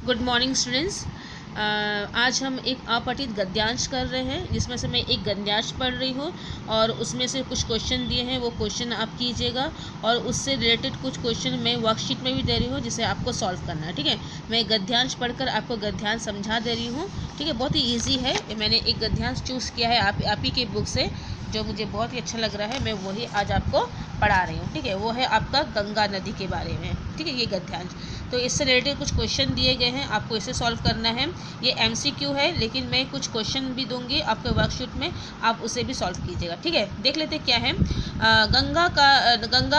Good morning students. आज हम एक अपठित गद्यांश कर रहे हैं, जिसमें से मैं एक गद्यांश पढ़ रही हूँ और उसमें से कुछ क्वेश्चन दिए हैं, वो क्वेश्चन आप कीजिएगा और उससे रिलेटेड कुछ क्वेश्चन मैं वर्कशीट में भी दे रही हूँ, जिसे आपको सॉल्व करना है। ठीक है, मैं गद्यांश पढ़कर आपको गद्यांश समझा दे रही हूँ। ठीक है, बहुत ही ईजी है। मैंने एक गद्यांश चूज़ किया है आप ही के बुक से, जो मुझे बहुत ही अच्छा लग रहा है। मैं वही आज आपको पढ़ा रही हूँ। ठीक है, वो है आपका गंगा नदी के बारे में। ठीक है, ये गद्यांश, तो इससे रिलेटेड कुछ क्वेश्चन दिए गए हैं, आपको इसे सॉल्व करना है। ये एमसीक्यू है, लेकिन मैं कुछ क्वेश्चन भी दूंगी आपके वर्कशीट में, आप उसे भी सॉल्व कीजिएगा। ठीक है, देख लेते क्या है। गंगा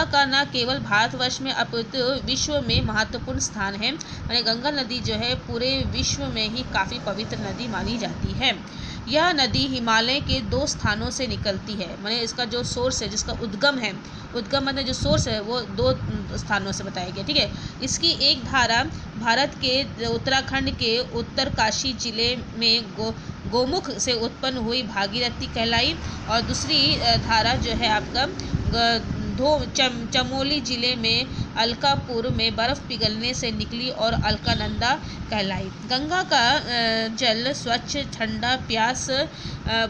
का न केवल भारतवर्ष में अपितु विश्व में महत्वपूर्ण स्थान है। यानी गंगा नदी जो है पूरे विश्व में ही काफ़ी पवित्र नदी मानी जाती है। यह नदी हिमालय के 2 स्थानों से निकलती है। माने इसका जो सोर्स है, जिसका उद्गम है, उद्गम मतलब जो सोर्स है, वो 2 स्थानों से बताया गया। ठीक है, इसकी एक धारा भारत के उत्तराखंड के उत्तरकाशी जिले में गोमुख से उत्पन्न हुई भागीरथी कहलाई, और दूसरी धारा जो है आपका चमोली जिले में अलकापुर में बर्फ़ पिघलने से निकली और अलकानंदा कहलाई। गंगा का जल स्वच्छ, ठंडा, प्यास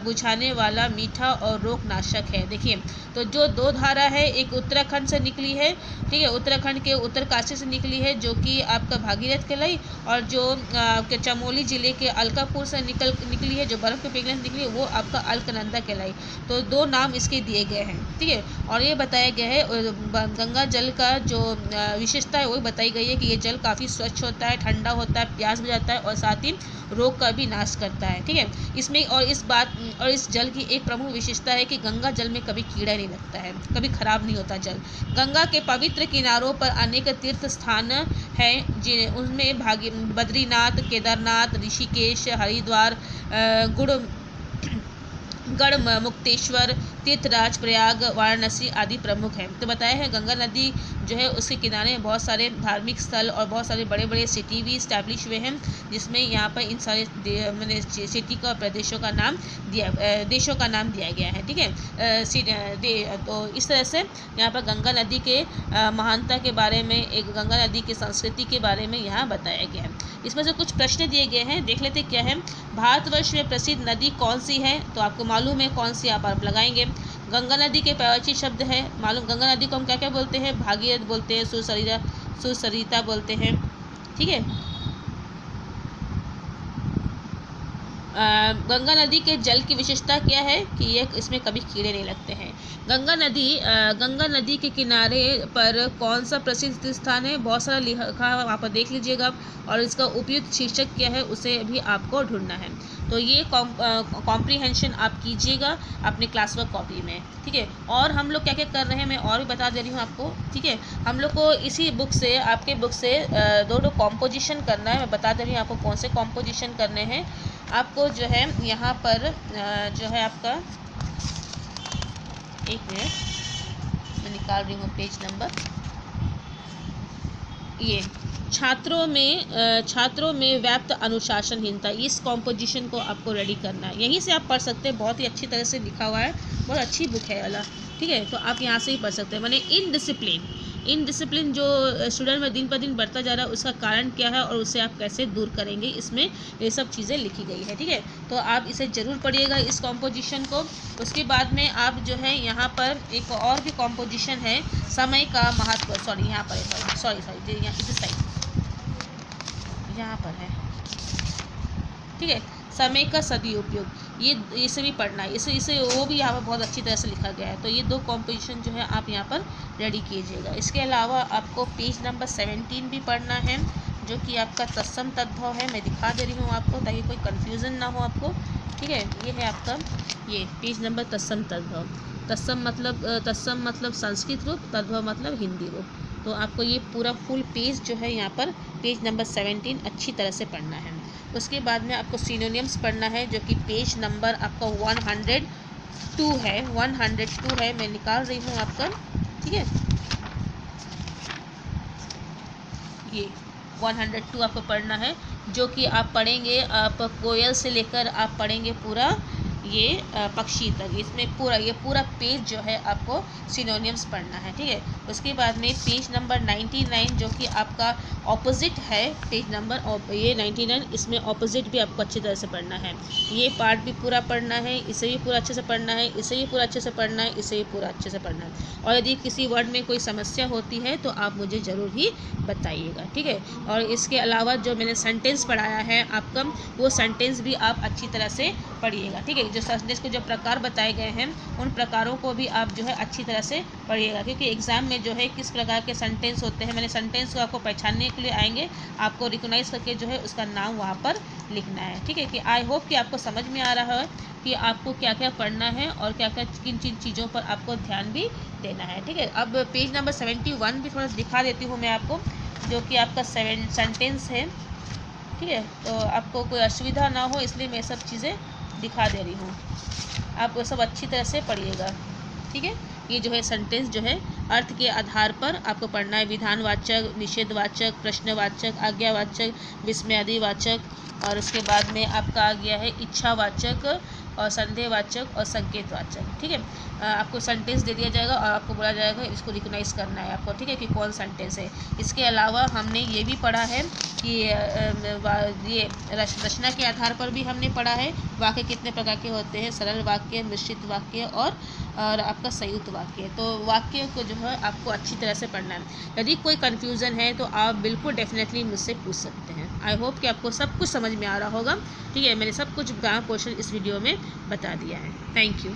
बुझाने वाला, मीठा और रोगनाशक है। देखिए, तो जो 2 धारा है, एक उत्तराखंड से निकली है। ठीक है, उत्तराखंड के उत्तरकाशी से निकली है, जो कि आपका भागीरथ कहलाई, और जो आपके चमोली जिले के अलकापुर से निकली है, जो बर्फ़ के पिघलने से निकली, वो आपका अलकनंदा कहलाई। तो 2 नाम इसके दिए गए हैं। ठीक है, और ये बताया गया है गंगा जल का जो विशेषता है, वो बताई गई है कि ये जल काफ़ी स्वच्छ होता है, ठंडा होता है, प्यास बुझाता है और साथ ही रोग का भी नाश करता है। ठीक है, इसमें और इस जल की एक प्रमुख विशेषता है कि गंगा जल में कभी कीड़ा नहीं लगता है, कभी खराब नहीं होता जल। गंगा के पवित्र किनारों पर अनेक तीर्थ स्थान हैं, जिन उनमें बद्रीनाथ, केदारनाथ, ऋषिकेश, हरिद्वार, गढ़ मुक्तेश्वर, तीर्थराज, प्रयाग, वाराणसी आदि प्रमुख हैं। तो बताया है गंगा नदी जो है उसके किनारे बहुत सारे धार्मिक स्थल और बहुत सारे बड़े बड़े सिटी भी इस्टेब्लिश हुए हैं, जिसमें यहाँ पर इन सारे सिटी का प्रदेशों का नाम देशों का नाम दिया गया है। ठीक है, तो इस तरह से यहाँ पर गंगा नदी के महानता के बारे में, एक गंगा नदी की संस्कृति के बारे में यहाँ बताया गया है। इसमें से कुछ प्रश्न दिए गए हैं, देख लेते क्या है। भारतवर्ष में प्रसिद्ध नदी कौन सी है? तो आपको मालूम है कौन सी, आप लगाएंगे। गंगा नदी के प्राचीन शब्द है मालूम। गंगा नदी को हम क्या क्या बोलते हैं? भागीरथ बोलते हैं, सुसरिता बोलते हैं। ठीक है, गंगा नदी के जल की विशेषता क्या है कि ये इसमें कभी कीड़े नहीं लगते हैं। गंगा नदी के किनारे पर कौन सा प्रसिद्ध स्थान है? बहुत सारा लिखा है, वहाँ पर देख लीजिएगा, और इसका उपयुक्त शीर्षक क्या है उसे भी आपको ढूंढना है। तो ये कॉम्प्रीहेंशन आप कीजिएगा अपने क्लास वर्क कॉपी में। ठीक है, और हम लोग क्या क्या कर रहे हैं मैं और भी बता दे रही हूँ आपको। ठीक है, हम लोग को इसी बुक से, आपके बुक से 2 कॉम्पोजिशन करना है। मैं बता दे रही हूँ आपको कौन से कॉम्पोजिशन करने हैं। आपको जो है यहाँ पर जो है आपका, एक मिनट मैं निकाल रही हूँ पेज नंबर। ये छात्रों में व्याप्त अनुशासनहीनता, इस कॉम्पोजिशन को आपको रेडी करना है। यहीं से आप पढ़ सकते हैं, बहुत ही अच्छी तरह से लिखा हुआ है, बहुत अच्छी बुक है वाला। ठीक है, तो आप यहाँ से ही पढ़ सकते हैं। माने इनडिसिप्लिन जो स्टूडेंट में दिन पर दिन बढ़ता जा रहा है, उसका कारण क्या है और उसे आप कैसे दूर करेंगे, इसमें ये सब चीज़ें लिखी गई है। ठीक है, तो आप इसे ज़रूर पढ़िएगा इस कॉम्पोजिशन को। उसके बाद में आप जो है यहाँ पर एक और भी कॉम्पोजिशन है, समय का महत्व। सॉरी, यहाँ पर है, सॉरी इस साइड यहाँ पर है। ठीक है, समय का सदुपयोग, ये इसे भी पढ़ना है, इसे वो भी यहाँ पर बहुत अच्छी तरह से लिखा गया है। तो ये 2 कॉम्पोजिशन जो है आप यहाँ पर रेडी कीजिएगा। इसके अलावा आपको पेज नंबर 17 भी पढ़ना है, जो कि आपका तत्सम तद्भव है। मैं दिखा दे रही हूँ आपको, ताकि कोई कन्फ्यूज़न ना हो आपको। ठीक है, ये है आपका ये पेज नंबर तत्सम तद्भव। तत्सम मतलब संस्कृत रूप, तद्भव मतलब हिंदी रूप। तो आपको ये पूरा फुल पेज जो है यहाँ पर पेज नंबर 17 अच्छी तरह से पढ़ना है। उसके बाद में आपको सिनोनिम्स पढ़ना है, जो कि पेज नंबर आपका 102 है। 102 है, मैं निकाल रही हूँ आपका। ठीक है, ये 102 आपको पढ़ना है, जो कि आप पढ़ेंगे, आप कोयल से लेकर आप पढ़ेंगे पूरा ये पक्षी तक, इसमें ये पूरा पेज जो है आपको सिनोनिम्स पढ़ना है, ठीक है। उसके बाद में पेज नंबर 99 जो कि आपका ऑपोजिट है पेज नंबर, और ये 99 इसमें ऑपोजिट भी आपको अच्छी तरह से पढ़ना है। ये पार्ट भी पूरा पढ़ना है, इसे भी पूरा अच्छे से पढ़ना है, इसे भी पूरा अच्छे से पढ़ना है, इसे भी पूरा अच्छे से पढ़ना है। और यदि किसी वर्ड में कोई समस्या होती है तो आप मुझे ज़रूर ही बताइएगा, ठीक है। और इसके अलावा जो मैंने सेंटेंस पढ़ाया है आपका, वो सेंटेंस भी आप अच्छी तरह से पढ़िएगा, ठीक है। जो सेंटेंस के जो प्रकार बताए गए हैं उन प्रकारों को भी आप जो है अच्छी तरह से पढ़िएगा, क्योंकि एग्ज़ाम में जो है किस प्रकार के सेंटेंस होते हैं, मैंने सेंटेंस को आपको पहचानने के लिए आएंगे, आपको रिकॉग्नाइज करके जो है उसका नाम वहाँ पर लिखना है, ठीक है। कि आई होप कि आपको समझ में आ रहा है कि आपको क्या क्या पढ़ना है और क्या क्या किन किन चीज़ों पर आपको ध्यान भी देना है, ठीक है। अब पेज नंबर 71 भी थोड़ा दिखा देती हूँ मैं आपको, जो कि आपका सेंटेंस है, ठीक है। तो आपको कोई असुविधा ना हो इसलिए मैं सब चीज़ें दिखा दे रही हूँ, आप वो सब अच्छी तरह से पढ़िएगा, ठीक है। ये जो है सेंटेंस जो है अर्थ के आधार पर आपको पढ़ना है, विधानवाचक, निषेधवाचक, प्रश्नवाचक, आज्ञावाचक, विस्मयादिवाचक, और उसके बाद में आपका आ गया है इच्छावाचक और संदेहवाचक और संकेतवाचक, ठीक है। आपको सेंटेंस दे दिया जाएगा और आपको बोला जाएगा इसको रिकॉग्नाइज करना है आपको, ठीक है, कि कौन सेंटेंस है। इसके अलावा हमने ये भी पढ़ा है कि ये रचना के आधार पर भी हमने पढ़ा है वाक्य कितने प्रकार के होते हैं, सरल वाक्य, मिश्रित वाक्य और आपका संयुक्त वाक्य। तो वाक्य को जो है आपको अच्छी तरह से पढ़ना है। यदि कोई कन्फ्यूज़न है तो आप बिल्कुल डेफिनेटली मुझसे पूछ सकते हैं। आई होप कि आपको सब कुछ समझ में आ रहा होगा, ठीक है। मैंने सब कुछ ग्रामर पोर्शन इस वीडियो में बता दिया है। Thank you.